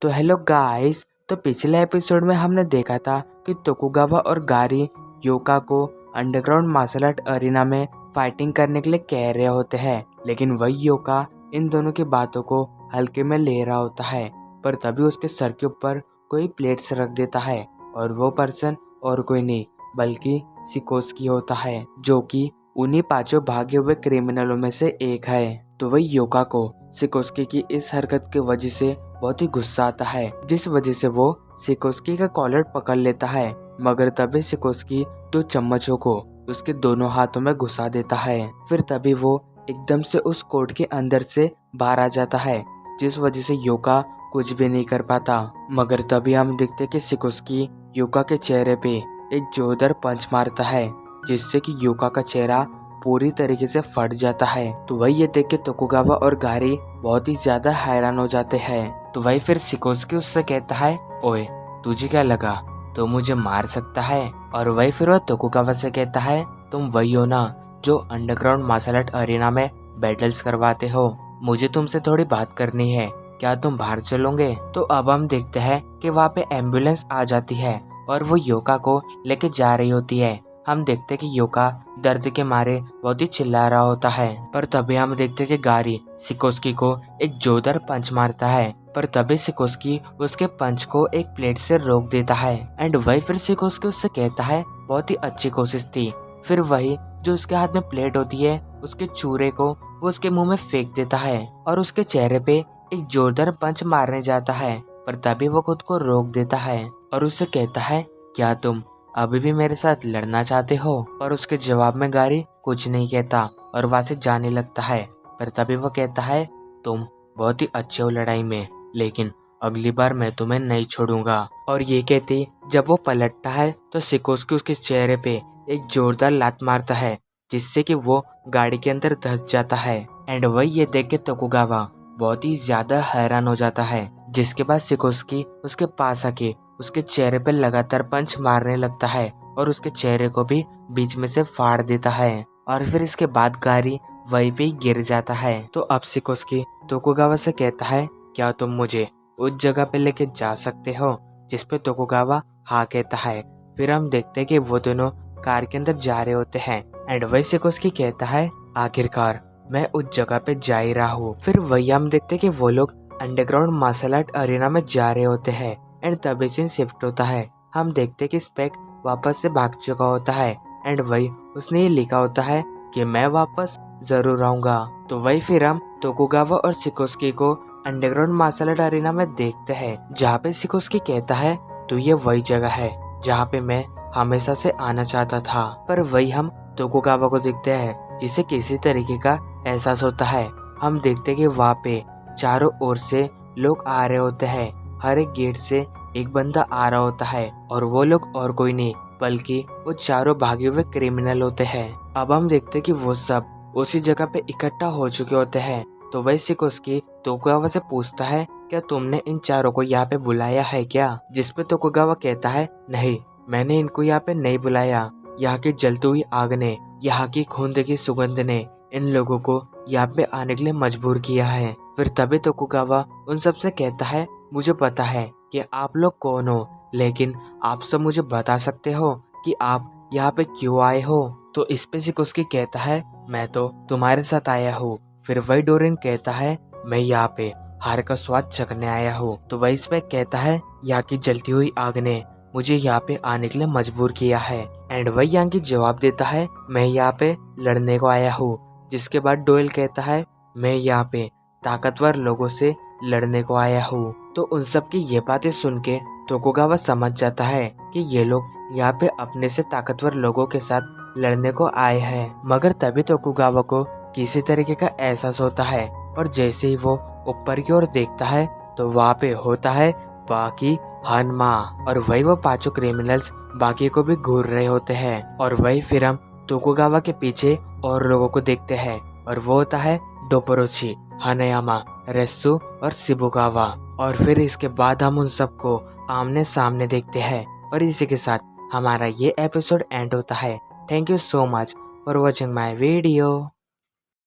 तो hello guys. तो पिछले एपिसोड में हमने देखा था कि तोकुगावा और गारी योका को अंडरग्राउंड मार्शल आर्ट अरीना में फाइटिंग करने के लिए कह रहे होते हैं, लेकिन वही योका इन दोनों की बातों को हल्के में ले रहा होता है। पर तभी उसके सर के ऊपर कोई प्लेट्स रख देता है और वो पर्सन और कोई नहीं बल्कि सिकोस्की होता है, जो कि उन्हीं पांचों भागे हुए क्रिमिनलों में से एक है। तो वही योका को सिकोस्की की इस हरकत की वजह से बहुत ही गुस्सा आता है, जिस वजह से वो सिकोस्की का कॉलर पकड़ लेता है। मगर तभी सिकोस्की दो चम्मचों को उसके दोनों हाथों में घुसा देता है। फिर तभी वो एकदम से उस कोर्ट के अंदर से बाहर आ जाता है, जिस वजह से योका कुछ भी नहीं कर पाता। मगर तभी हम देखते कि सिकोस्की योका के चेहरे पे एक जोरदार पंच मारता है, जिससे कि योका का चेहरा पूरी तरीके से फट जाता है। तो वही ये देख के तोकुगावा और गारी बहुत ही ज्यादा हैरान हो जाते हैं। तो वही फिर सिकोस्की उससे कहता है, ओए तुझे क्या लगा तो मुझे मार सकता है? और वही फिर वह तोकुगावा से कहता है, तुम वही हो ना जो अंडरग्राउंड मार्शल आर्ट अरीना में बैटल्स करवाते हो, मुझे तुमसे थोड़ी बात करनी है, क्या तुम बाहर चलोगे? तो अब हम देखते हैं कि वहाँ पे एम्बुलेंस आ जाती है और वो योका को लेके जा रही होती है। हम देखते हैं कि योका दर्द के मारे बहुत ही चिल्ला रहा होता है। पर तभी हम देखते हैं कि गारी सिकोस्की को एक जोरदार पंच मारता है, पर तभी सिकोस्की उसके पंच को एक प्लेट से रोक देता है। एंड वही फिर सिकोस्की उससे कहता है, बहुत ही अच्छी कोशिश थी। फिर वही जो उसके हाथ में प्लेट होती है उसके चूरे को वो उसके मुंह में फेंक देता है और उसके चेहरे पे एक जोरदार पंच मारने जाता है। पर तभी वो खुद को रोक देता है और उससे कहता है, क्या तुम अभी भी मेरे साथ लड़ना चाहते हो? और उसके जवाब में गारी कुछ नहीं कहता और वहां से जाने लगता है। पर तभी वो कहता है, तुम बहुत ही अच्छे हो लड़ाई में, लेकिन अगली बार मैं तुम्हें नहीं छोड़ूंगा। और ये कहती जब वो पलटता है तो सिकोस्की उसके चेहरे पे एक जोरदार लात मारता है, जिससे कि वो गाड़ी के अंदर धंस जाता है। एंड वही ये देख के तोकुगावा बहुत ही ज्यादा हैरान हो जाता है, जिसके बाद सिकोस्की उसके पास आके उसके चेहरे पे लगातार पंच मारने लगता है और उसके चेहरे को भी बीच में से फाड़ देता है। और फिर इसके बाद गारी वहीं पे ही गिर जाता है। तो अब सिकोस्की तोकुगावा से कहता है, क्या तुम मुझे उस जगह पे लेके जा सकते हो? जिसपे तोकुगावा हाँ कहता है। फिर हम देखते हैं कि वो दोनों कार के अंदर जा रहे होते हैं। एंड वही सिकोस्की कहता है, आखिरकार मैं उस जगह पे जा ही रहा हूँ। फिर वही हम देखते हैं कि वो लोग अंडरग्राउंड मार्शल आर्ट अरीना में जा रहे होते हैं। एंड तभी सीन शिफ्ट होता है। हम देखते हैं कि स्पेक वापस से भाग चुका होता है। एंड वही उसने ये लिखा होता है कि मैं वापस जरूर आऊंगा। तो वही फिर हम तोकुगावा और सिकोस्की को अंडरग्राउंड मार्शल आर्ट अरीना में देखते हैं, जहाँ पे सिकोस्की कहता है, तो ये वही जगह है जहाँ पे मैं हमेशा से आना चाहता था। पर वही हम तोकुगावा को देखते हैं जिसे किसी तरीके का एहसास होता है। हम देखते हैं कि वहाँ पे चारों ओर से लोग आ रहे होते हैं। हर एक गेट से एक बंदा आ रहा होता है और वो लोग और कोई नहीं बल्कि वो चारों भागे हुए क्रिमिनल होते हैं। अब हम देखते हैं कि वो सब उसी जगह पे इकट्ठा हो चुके होते हैं। तो वही सिकोस्की तोकुगावा से पूछता है, क्या तुमने इन चारों को यहाँ पे बुलाया है क्या? जिसपे तोकुगावा कहता है, नहीं मैंने इनको यहाँ पे नहीं बुलाया। यहाँ की जलती हुई आग ने, यहाँ की खून की सुगंध ने इन लोगों को यहाँ पे आने के लिए मजबूर किया है। फिर तभी तोकुगावा उन सब से कहता है, मुझे पता है कि आप लोग कौन हो, लेकिन आप सब मुझे बता सकते हो कि आप यहाँ पे क्यों आए हो? तो इस पे सिकोस्की कहता है, मैं तो तुम्हारे साथ आया हूँ। फिर वही डोरिन कहता है, मैं यहाँ पे हार का स्वाद चखने आया हूँ। तो वही इस पे कहता है, यहाँ की जलती हुई आग ने मुझे यहाँ पे आने के लिए मजबूर किया है। एंड वही यहाँ की जवाब देता है, मैं यहाँ पे लड़ने को आया हूँ। जिसके बाद डोयल कहता है, मैं यहाँ पे ताकतवर लोगों से लड़ने को आया हूँ। तो उन सब की ये बातें सुन के तोकुगावा समझ जाता है कि ये लोग यहाँ पे अपने से ताकतवर लोगों के साथ लड़ने को आए हैं। मगर तभी तोकुगावा को किसी तरीके का एहसास होता है और जैसे ही वो ऊपर की ओर देखता है तो वहाँ पे होता है बाकी हनमा। और वही वो पांचों क्रिमिनल्स बाकी को भी घूर रहे होते हैं। और वही फिर हम तोकुगावा के पीछे और लोगों को देखते हैं और वो होता है डोपोरोची, हानायामा, रेस्सु और शिबुगावा। और फिर इसके बाद हम उन सबको आमने सामने देखते हैं और इसी के साथ हमारा ये एपिसोड एंड होता है। Thank you so much for watching my video.